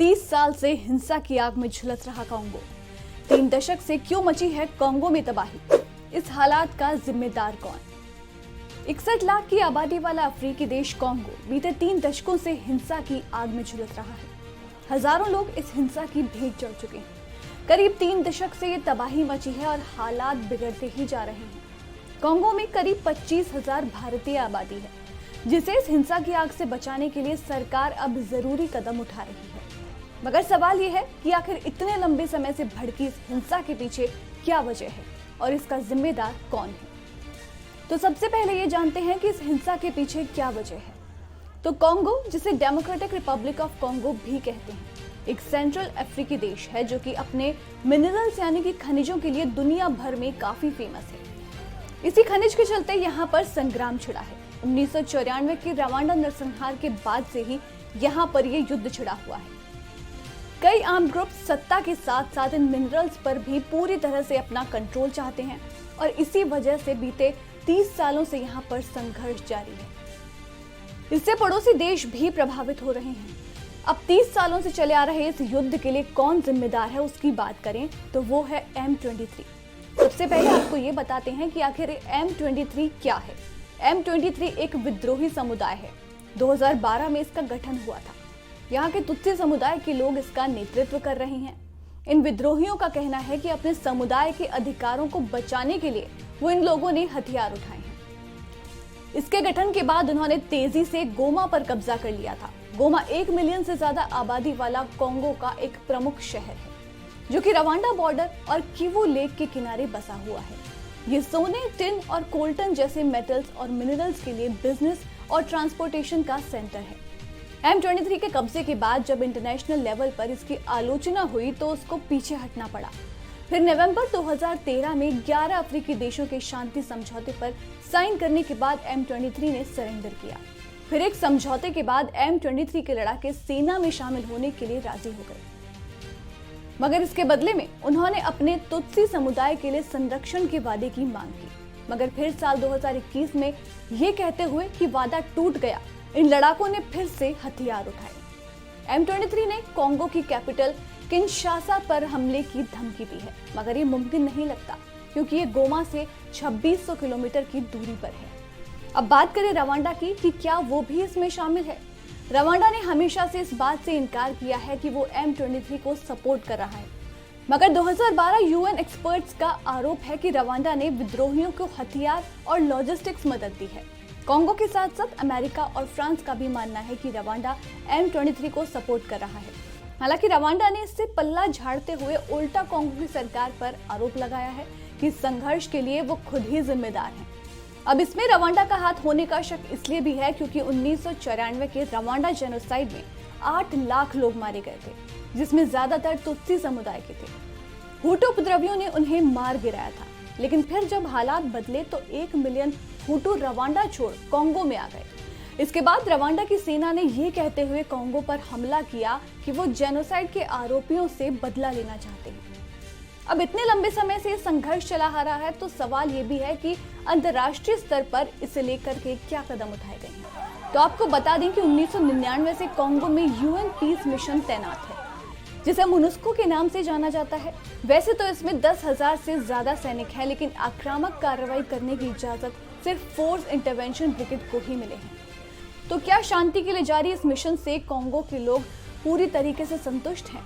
30 साल से हिंसा की आग में झुलस रहा कांगो। 3 दशक से क्यों मची है कांगो में तबाही? इस हालात का जिम्मेदार कौन? 61 लाख की आबादी वाला अफ्रीकी देश कांगो बीते 3 दशकों से हिंसा की आग में झुलस रहा है। हजारों लोग इस हिंसा की भेंट चढ़ चुके हैं। करीब 3 दशक से ये तबाही मची है और हालात बिगड़ते ही जा रहे हैं। कांगो में करीब 25,000 भारतीय आबादी है, जिसे इस हिंसा की आग से बचाने के लिए सरकार अब जरूरी कदम उठा रही है। मगर सवाल ये है कि आखिर इतने लंबे समय से भड़की इस हिंसा के पीछे क्या वजह है और इसका जिम्मेदार कौन है? तो सबसे पहले ये जानते हैं कि इस हिंसा के पीछे क्या वजह है। तो कांगो, जिसे डेमोक्रेटिक रिपब्लिक ऑफ कांगो भी कहते हैं, एक सेंट्रल अफ्रीकी देश है जो कि अपने मिनरल्स यानी कि खनिजों के लिए दुनिया भर में काफी फेमस है। इसी खनिज के चलते यहाँ पर संग्राम छिड़ा है। 1994 के रवांडा नरसंहार के बाद से ही यहाँ पर ये युद्ध छिड़ा हुआ है। कई आर्म ग्रुप सत्ता के साथ साथ इन मिनरल्स पर भी पूरी तरह से अपना कंट्रोल चाहते हैं और इसी वजह से बीते 30 सालों से यहाँ पर संघर्ष जारी है। इससे पड़ोसी देश भी प्रभावित हो रहे हैं। अब 30 सालों से चले आ रहे इस युद्ध के लिए कौन जिम्मेदार है उसकी बात करें तो वो है M23। सबसे पहले आपको ये बताते हैं कि आखिर M23 क्या है। M23 एक विद्रोही समुदाय है। 2012 में इसका गठन हुआ था। यहाँ के तुत्सी समुदाय के लोग इसका नेतृत्व कर रहे हैं। इन विद्रोहियों का कहना है कि अपने समुदाय के अधिकारों को बचाने के लिए वो इन लोगों ने हथियार उठाए हैं। इसके गठन के बाद उन्होंने तेजी से गोमा पर कब्जा कर लिया था। गोमा 1 मिलियन से ज्यादा आबादी वाला कांगो का एक प्रमुख शहर है, जो कि रवांडा बॉर्डर और किवू लेक के किनारे बसा हुआ है। ये सोने, टिन और कोल्टन जैसे मेटल्स और मिनरल्स के लिए बिजनेस और ट्रांसपोर्टेशन का सेंटर है। M23 के कब्जे के बाद जब इंटरनेशनल लेवल पर इसकी आलोचना हुई तो उसको पीछे हटना पड़ा। फिर नवंबर 2013 में 11 अफ्रीकी देशों के शांति समझौते पर साइन करने के बाद M23 ने सरेंडर किया। फिर एक समझौते के बाद M23 के लड़ाके सेना में शामिल होने के लिए राजी हो गए, मगर इसके बदले में उन्होंने अपने तुत्सी समुदाय के लिए संरक्षण के वादे की मांग की। मगर फिर साल 2021 में ये कहते हुए कि वादा टूट गया, इन लड़ाकों ने फिर से हथियार उठाए। M23 ने कांगो की कैपिटल किनशासा पर हमले की धमकी दी है, मगर ये मुमकिन नहीं लगता क्योंकि ये गोमा से 2600 किलोमीटर की दूरी पर है। अब बात करें रवांडा की कि क्या वो भी इसमें शामिल है। रवांडा ने हमेशा से इस बात से इनकार किया है कि वो M23 को सपोर्ट कर रहा है, मगर 2012 UN एक्सपर्ट्स का आरोप है कि रवांडा ने विद्रोहियों को हथियार और लॉजिस्टिक्स मदद दी है। कांगो के साथ साथ अमेरिका और फ्रांस का भी मानना है कि रवांडा M23 को सपोर्ट कर रहा है। हालांकि रवांडा ने इससे पल्ला झाड़ते हुए उल्टा कांगो की सरकार पर आरोप लगाया है कि संघर्ष के लिए वो खुद ही जिम्मेदार हैं। अब इसमें रवांडा का हाथ होने का शक इसलिए भी है क्योंकि 1994 के रवांडा जेनोसाइड में 8 लाख लोग मारे गए थे, जिसमें ज्यादातर तुत्सी समुदाय के थे। हुटू उपद्रवियों ने उन्हें मार गिराया था, लेकिन फिर जब हालात बदले तो 1 मिलियन हुटू रवांडा छोड़ कांगो में आ गए। इसके बाद रवांडा की सेना ने ये कहते हुए कांगो पर हमला किया कि वो जेनोसाइड के आरोपियों से बदला लेना चाहते हैं। अब इतने लंबे समय से संघर्ष चला आ रहा है तो सवाल ये भी है कि अंतर्राष्ट्रीय स्तर पर इसे लेकर के क्या कदम उठाए गए हैं। तो आपको बता दें कि 1999 से कांगो में UN पीस मिशन तैनात है, जिसे मुनुस्को के नाम से जाना जाता है। वैसे तो इसमें 10,000 से ज्यादा सैनिक हैं, लेकिन आक्रामक कार्रवाई करने की इजाजत सिर्फ फोर्स इंटरवेंशन ब्रिगेड को ही मिले हैं। तो क्या शांति के लिए जारी इस मिशन से कांगो के लोग पूरी तरीके से संतुष्ट हैं?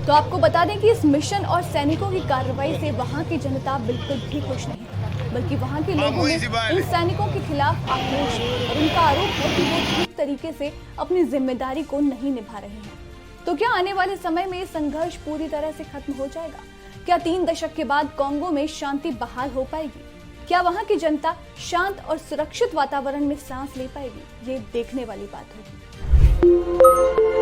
तो आपको बता दें कि इस मिशन और सैनिकों की कार्रवाई से वहां की जनता बिल्कुल भी खुश नहीं, बल्कि वहां के लोगों में इन सैनिकों के खिलाफ आक्रोश है और उनका आरोप है कि वो ठीक तरीके से अपनी जिम्मेदारी को नहीं निभा रहे हैं। तो क्या आने वाले समय में ये संघर्ष पूरी तरह से खत्म हो जाएगा? क्या 3 दशक के बाद कांगो में शांति बहाल हो पाएगी? क्या वहां की जनता शांत और सुरक्षित वातावरण में सांस ले पाएगी? ये देखने वाली बात होगी।